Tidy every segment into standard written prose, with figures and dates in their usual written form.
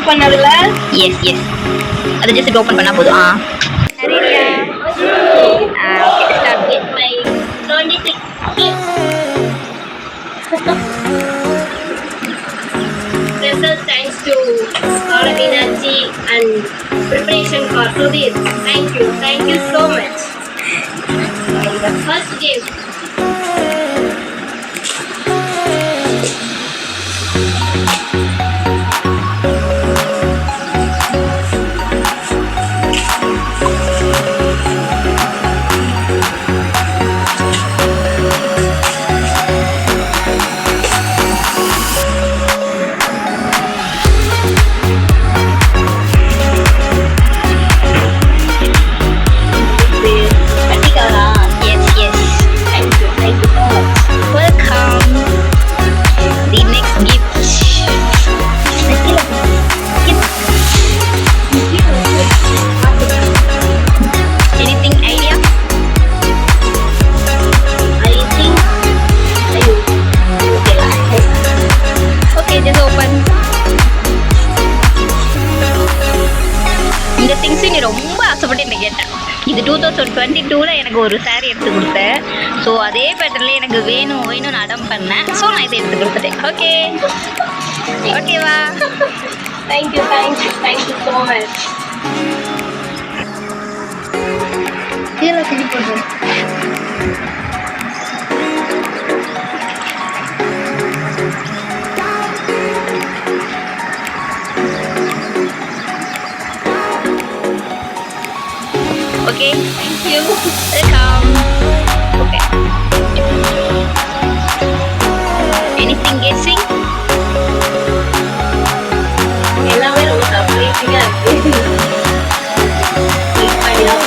பண்ணதுல S S அதை just open பண்ணா போதும். ரெடியா? Okay start. get my 26 gifts. Special thanks to Kalavinachi and preparation for Sudhir. Thank you so much. The first gift. Yes yes Thank you so much. Welcome. The next gift. Anything idea? I think okay just open. இந்த things நீ ரொம்ப ஆசைப்பட்டு என்ன கேட்டேன். இது 2022ல் எனக்கு ஒரு saree எடுத்து கொடுத்தேன். ஸோ அதே பேட்டர்னில் எனக்கு வேணும்னு அடம் பண்ணேன். ஸோ நான் இதை எடுத்து கொடுத்துட்டேன். ஓகேவா? thank you so much. கீழே கிளி போடுறேன். Okay Thank you. Welcome. Okay anything guessing? எல்லாமே ரொம்ப சர்ப்ரைசிங்கா இருக்கு. Wait பண்ணலாம்.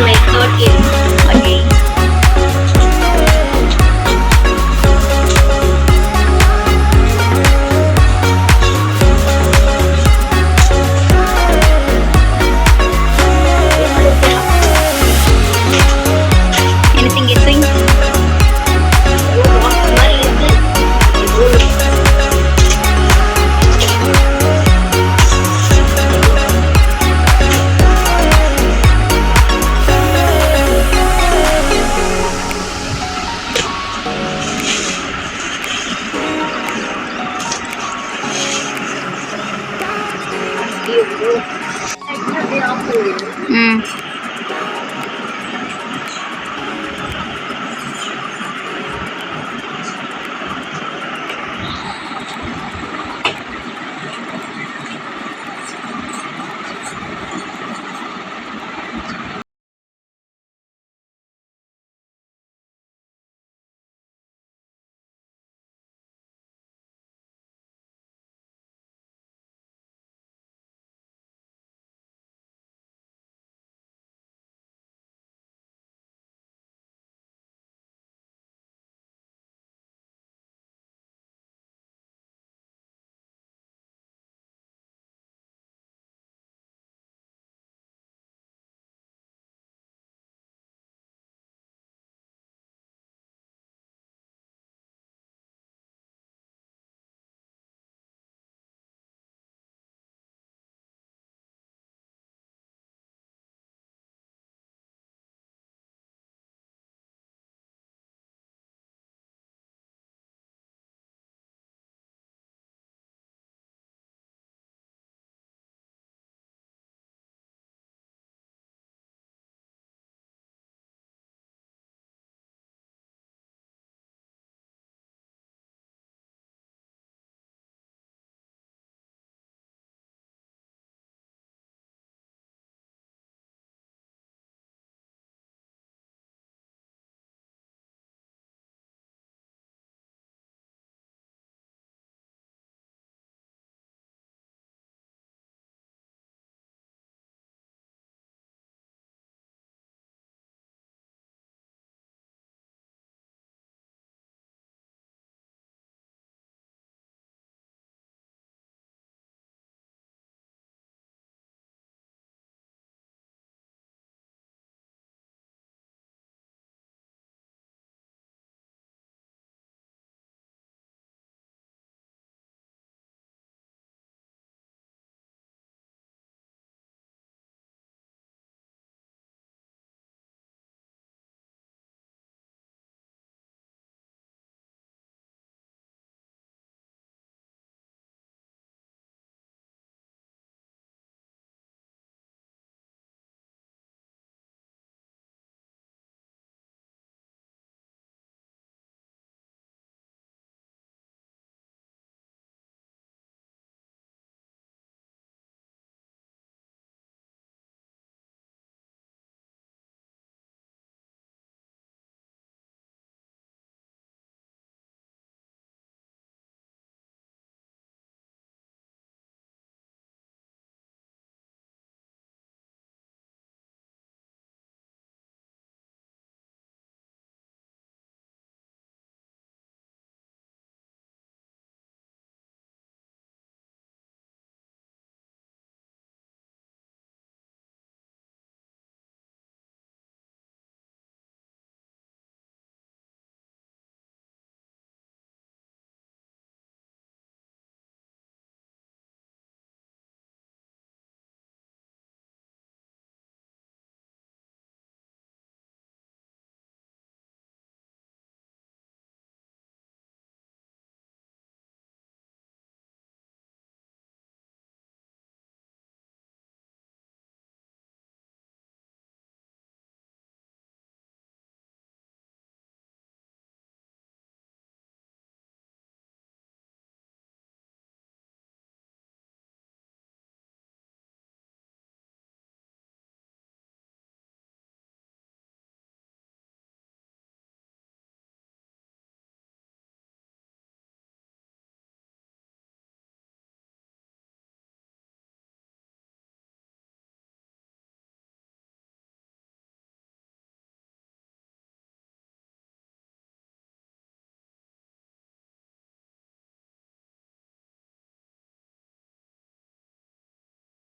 My third gift. Okay anything guessing? box மாதிரி இருக்கு. ஐயோ. அப்படியே ஆஃப் பண்ணிடு. ம்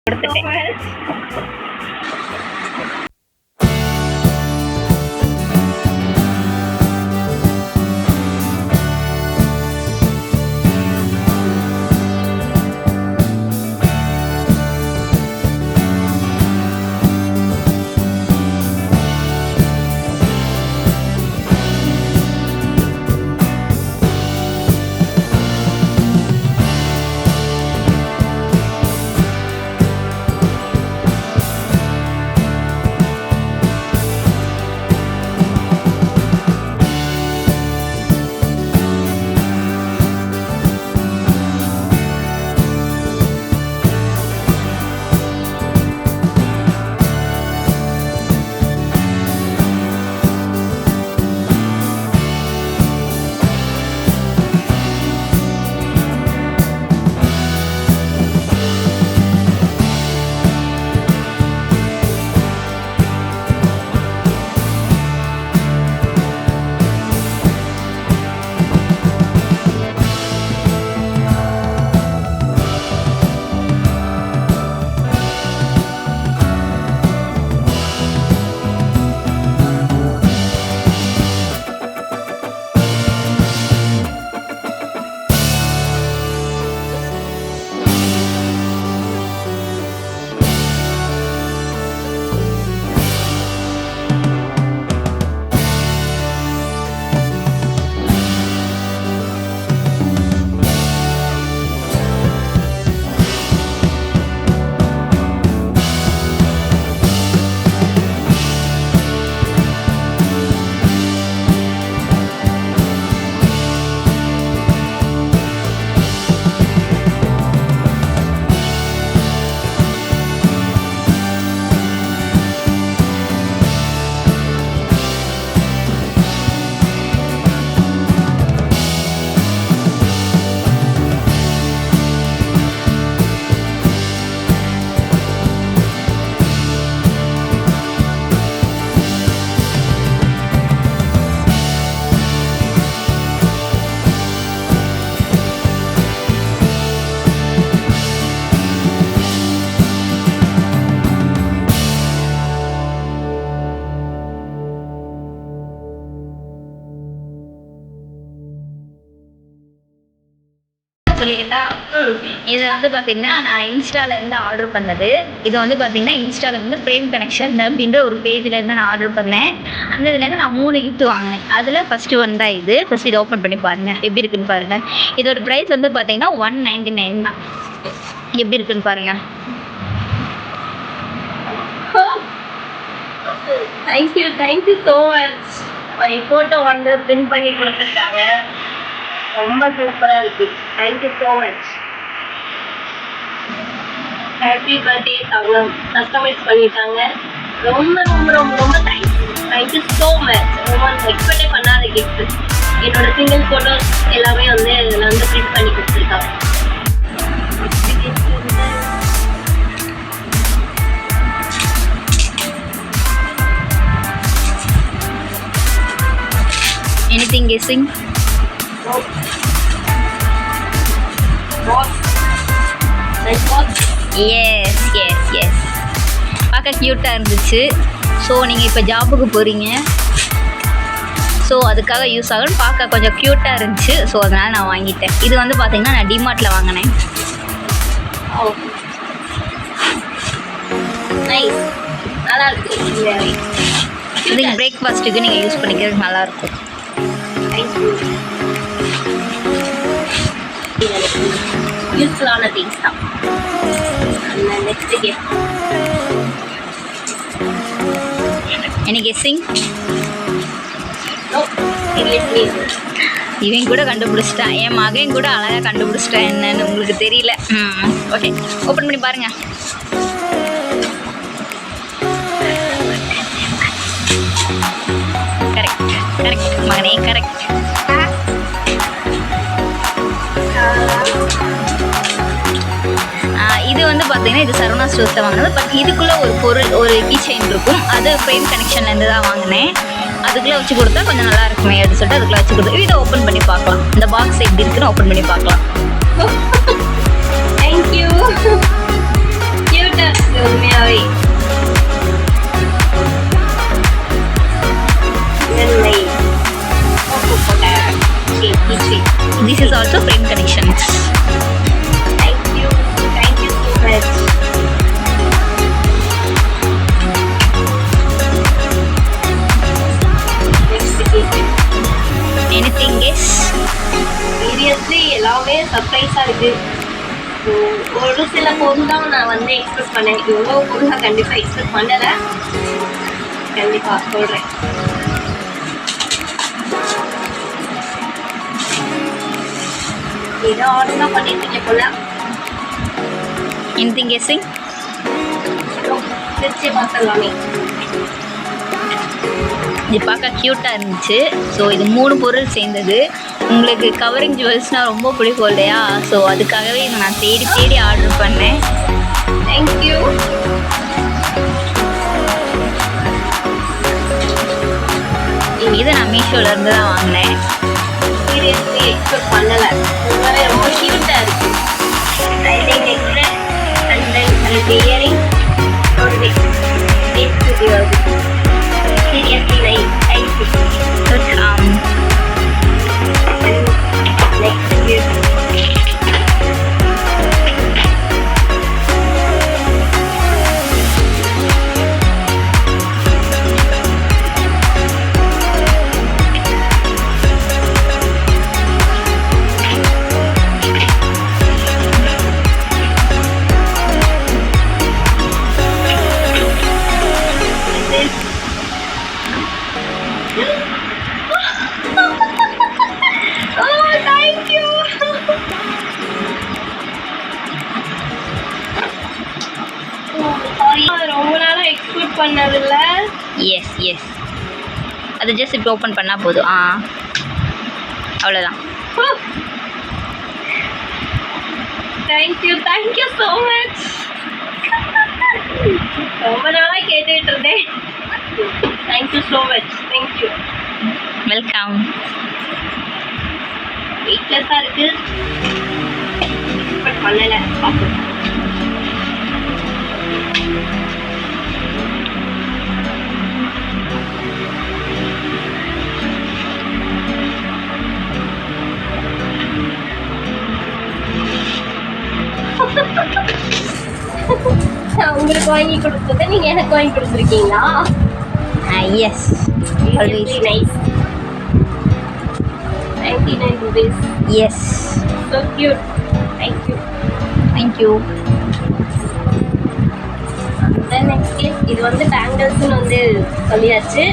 கொடுத்துட்டேன். சொல்லிட்டா இது வந்து பார்த்தீங்கன்னா நான் இன்ஸ்டாலேருந்து ஆர்டர் பண்ணது. இது வந்து பார்த்தீங்கன்னா இன்ஸ்டாலேருந்து ஃப்ரேம் கனெக்ஷன் அப்படின்ற ஒரு பேஜ்லேருந்து நான் ஆர்டர் பண்ணேன். அந்த இதுலேருந்து நான் 3 கிஃப்ட் வாங்கினேன். அதில் ஃபஸ்ட்டு ஒன் தான் இது. ஃபஸ்ட் இதை ஓப்பன் பண்ணி பாருங்கள் எப்படி இருக்குன்னு பாருங்கள். இதோட ப்ரைஸ் வந்து பார்த்தீங்கன்னா 199 தான். எப்படி இருக்குன்னு பாருங்கள். Thank you so much. ஃபோட்டோ வந்து பிரிண்ட் பண்ணி கொடுத்துருக்காங்க. ரொம்ப சூப்பராக இருக்கு. Thank you so much. Happy birthday அவங்க கஸ்டமைஸ் பண்ணிட்டாங்க. ரொம்ப ரொம்ப ரொம்ப ரொம்ப தேங்க்யூ ஸோ மச். ரொம்ப எக்ஸ்பெக்டே பண்ணாத கிஃப்ட். என்னோட சிங்கிள் ஃபோட்டோஸ் எல்லாமே வந்து இதில் வந்து பிரிண்ட் பண்ணி கொடுத்துருக்காங்க. Anything guessing? Yes yes yes பார்க்க க்யூட்டாக இருந்துச்சு. ஸோ நீங்கள் இப்போ ஜாபுக்கு போகிறீங்க, ஸோ அதுக்காக யூஸ் ஆகும். பார்க்க கொஞ்சம் க்யூட்டாக இருந்துச்சு, ஸோ அதனால் நான் வாங்கிட்டேன். இது வந்து பார்த்தீங்கன்னா நான் டிமார்ட்டில் வாங்கினேன். நல்லா இருக்கு. இதுக்கு பிரேக்ஃபாஸ்ட்டுக்கு நீங்கள் யூஸ் பண்ணிக்கிறது நல்லாயிருக்கும். யூஸ்ஃபுல்லான திங்ஸ் தான். Next gift. Any guessing? No, seriously இவன் கூட கண்டுபிடிச்சிட்டான். என் மகன் கூட அழகாக கண்டுபிடிச்சிட்டான். என்னன்னு உங்களுக்கு தெரியல. ஓகே, ஓப்பன் பண்ணி பாருங்கள். கரெக்ட் கரெக்ட் மகனே, கரெக்ட். இது வந்து பார்த்தீங்கன்னா இது சரவணா ஸ்டோர்ஸில் வாங்கினது. பட் இதுக்குள்ளே ஒரு பொருள், ஒரு கீ செயின் இருக்கும். அது ஃப்ரேம் கனெக்ஷன்லேருந்து தான் வாங்கினேன். அதுக்குள்ளே வச்சு கொடுத்தா கொஞ்சம் நல்லா இருக்குமே அப்படின்னு சொல்லிட்டு அதுக்குள்ளே வச்சு கொடுத்து இதை ஓப்பன் பண்ணி பார்க்கலாம். இந்த பாக்ஸ் எப்படி இருக்குன்னு ஓப்பன் பண்ணி பார்க்கலாம். தேங்க்யூ. கியூட்டா இருக்கு உண்மையாவே. நன்மை. This is also frame connections. Thank you so much. Next case. Anything guess? Seriously எல்லாமே சர்ப்ரைஸா இருக்கு. ஒரு சில பொருள் தான் நான் வந்து எக்ஸ்பெக்ட் பண்ணேன். இவ்வளோ பொருள் நான் கண்டிப்பாக எக்ஸ்பெக்ட் பண்ணலை. கண்டிப்பாக சொல்கிறேன். ஏதோ ஆர்டர் தான் பண்ணியிருக்கீங்க போல. Anything guessing? திருச்சி பார்த்துடலாமே. இது பார்க்க க்யூட்டாக இருந்துச்சு. ஸோ இது 3 பொருள் சேர்ந்தது. உங்களுக்கு கவரிங் ஜுவல்ஸ்னால் ரொம்ப பிடிக்கும் இல்லையா? ஸோ அதுக்காகவே இதை நான் தேடி தேடி ஆர்டர் பண்ணேன். தேங்க்யூ. இதை நான் மீஷோலேருந்து தான் வாங்கினேன். சீரியஸ்லி எக்ஸ்பெக்ட் பண்ணலை. ரொம்பவே ரொம்ப க்யூட்டாக இருக்குது. I think next and then அந்த இயரிங் ஒரு seriously nice. Thank you. Welcome. Next gift. ரொம்ப நாளா எக்ஸ்பெக்ட் பண்ணதில்ல. எஸ் அதை ஜஸ்ட் இப்போ ஓப்பன் பண்ணால் போதும். அவ்வளோதான். Thank you so much. ரொம்ப நாளாக கேட்டுட்டு இருந்தேன். Thank you so much. Thank you. Welcome. வெயிட்லெஸ்ஸாக இருக்குது. எக்ஸ்பெக்ட் பண்ணலை. பார்ப்போம். நான் உங்களுக்கு வாங்கி கொடுத்தது நீங்க எனக்கு வாங்கி கொடுத்துருக்கீங்களா? Yes. Always nice. 99 rupees. Yes. So cute. Thank you. Then next case இது வந்து பேங்கிள்ஸ்னு வந்து சொல்லியாச்சு.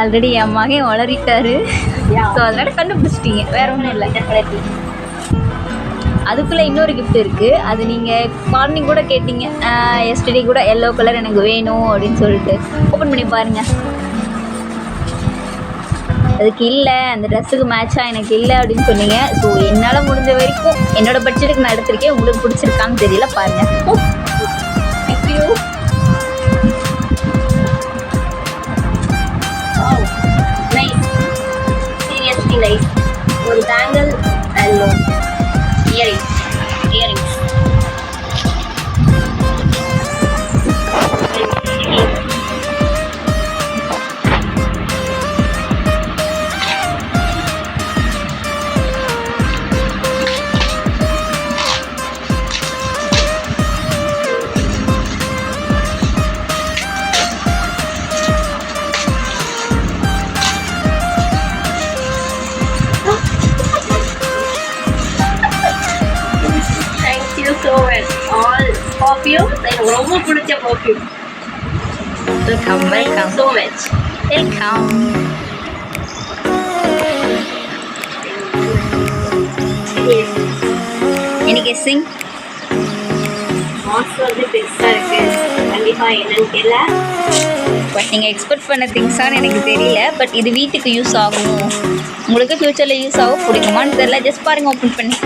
ஆல்ரெடி என் மகன் வளரிட்டாரு. ஸோ அதனால கண்டுபிடிச்சிட்டீங்க. வேற ஒன்றும் இல்லை. டெஃபினெட்லி. அதுக்குள்ளே இன்னொரு கிஃப்ட் இருக்குது. அது நீங்கள் மார்னிங் கூட கேட்டீங்க. எஸ்டர்டே கூட எல்லோ கலர் எனக்கு வேணும் அப்படின்னு சொல்லிட்டு ஓப்பன் பண்ணி பாருங்கள். அதுக்கு இல்லை, அந்த ட்ரெஸ்ஸுக்கு மேட்சாக எனக்கு இல்லை அப்படின்னு சொன்னீங்க. ஸோ என்னால் முடிஞ்ச வரைக்கும் என்னோட பட்ஜெட்டுக்கு நான் எடுத்திருக்கேன். உங்களுக்கு பிடிச்சிருக்கான்னு தெரியல, பாருங்கள். தேங்க்யூ. நைஸ். Seriously nice. ஒரு பேங்கிள் அண்ட் இயரிங்ஸ். perfume. எனக்கு ரொம்ப பிடிச்ச perfume. Welcome. So much. Welcome. Any guessing? Mask வந்து பெருசா இருக்கு. கண்டிப்பா என்னன்னு தெரியல. பட் நீங்கள் எக்ஸ்பெக்ட் பண்ண திங்ஸான்னு எனக்கு தெரியல. பட் இது வீட்டுக்கு யூஸ் ஆகும், உங்களுக்கு ஃப்யூச்சரில் யூஸ் ஆகும், பிடிக்குமான்னு தெரியல. ஜஸ்ட் பாருங்கள் ஓப்பன் பண்ணி.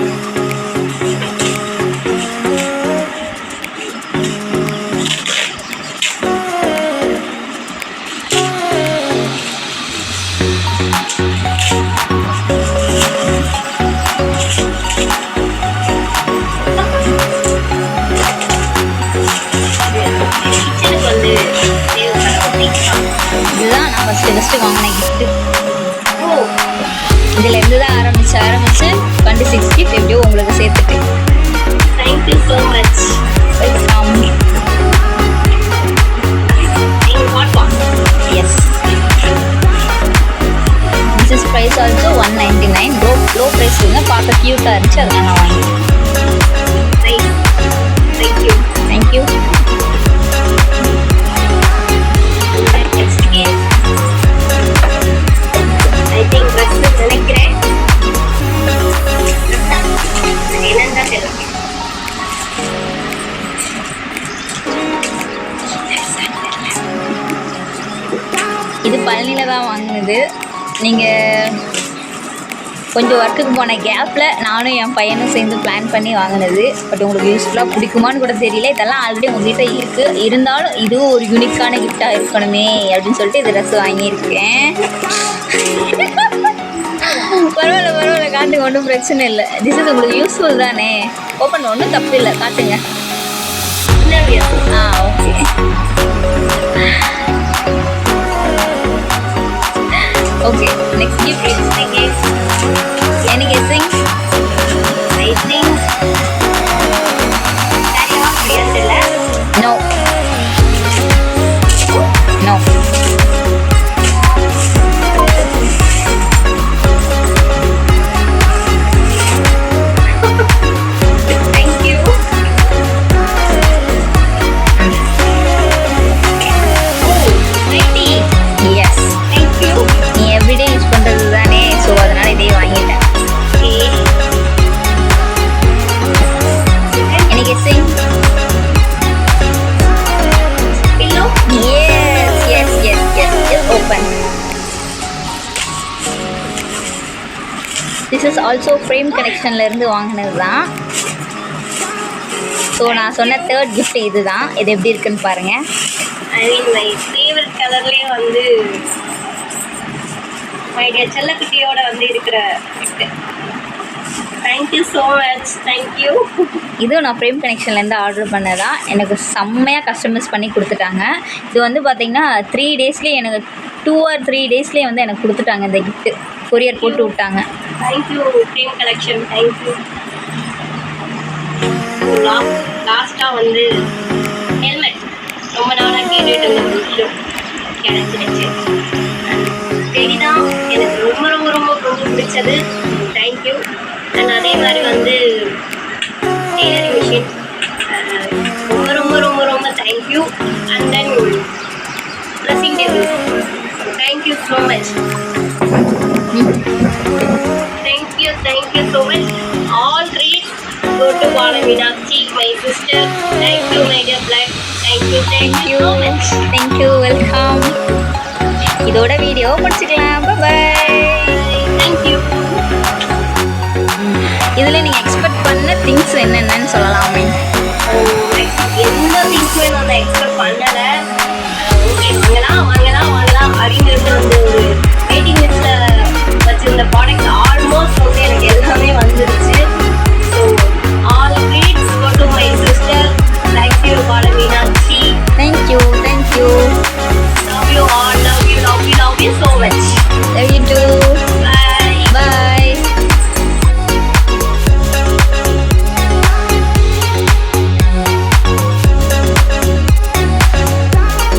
இது பழனியில் தான் வாங்கினது. நீங்கள் கொஞ்சம் ஒர்க்குக்கு போன கேப்பில் நானும் என் பையனும் சேர்ந்து பிளான் பண்ணி வாங்கினது. பட் உங்களுக்கு யூஸ்ஃபுல்லாக பிடிக்குமான்னு கூட தெரியல. இதெல்லாம் ஆல்ரெடி உங்கள்கிட்ட இருக்குது, இருந்தாலும் இதுவும் ஒரு யூனிக்கான கிஃப்டாக இருக்கணுமே அப்படின்னு சொல்லிட்டு இது ட்ரெஸ் வாங்கியிருக்கேன். பரவாயில்ல காட்டுங்க, ஒன்றும் பிரச்சனை இல்லை. திஸ் இஸ் உங்களுக்கு யூஸ்ஃபுல் தானே, ஓப்பன் ஒன்றும் தப்பு இல்லை, காட்டுங்க. Okay. Okay, next gift is any guessing? I think no. Thank you. Yes. Thank you. நீ எவ்ரிடே யூஸ் பண்ணுறது தானே, ஸோ அதனால் இதே வாங்கிட்டேன். Any guessing? Pillow? Yes. Just open. This is also frame collectionல இருந்து வாங்கினது தான். ஸோ நான் சொன்ன தேர்ட் கிஃப்ட் இது தான். இது எப்படி இருக்குன்னு பாருங்கள். ஐ மீன் மை ஃபேவரட் கலர்லேயே வந்து மைடிய செல்லக்குட்டியோட வந்து இருக்கிற தேங்க்யூ ஸோ மச். தேங்க்யூ. இதுவும் நான் ஃப்ரேம் கனெக்ஷன்லேருந்து ஆர்டர் பண்ணதான். எனக்கு செம்மையாக கஸ்டமைஸ் பண்ணி கொடுத்துட்டாங்க. இது வந்து பார்த்திங்கன்னா 3 டேஸ்லேயே எனக்கு 2 or 3 டேஸ்லேயே வந்து எனக்கு கொடுத்துட்டாங்க இந்த கிஃப்ட்டு. கொரியர் போட்டு விட்டாங்க. Thank you frame collection. தேங்க்யூ. லாஸ்ட்டாக வந்து ஹெல்மெட் ரொம்ப நாளாக கேட்டுட்டு இருந்த ஒரு விஷயம் கிடைச்சிருச்சு. சரிதான், எனக்கு ரொம்ப ரொம்ப ரொம்ப ரொம்ப பிடிச்சது. தேங்க்யூ. அண்ட் அதே மாதிரி வந்து டெய்லரிங் மிஷின் ரொம்ப ரொம்ப ரொம்ப ரொம்ப thank you. And then dressing table. Thank you so much. Thank you so much. All great go to Bala Meenakshi, my sister. Thank you, my dear blood. Thank you so much. Thank you, welcome. இதோட video முடிச்சுக்கலாம். Bye. Thank you. இதில் நீங்கள் expect பண்ண things என்னென்னு சொல்லலாமே. எந்த திங்ஸுமே நான் expect பண்ணலை. ஓகே, வாங்கலாம் அப்படிங்கிறது வந்து ஒரு வெயிட்டிங் லிஸ்ட்டில் வச்சுருந்த ப்ராடக்ட்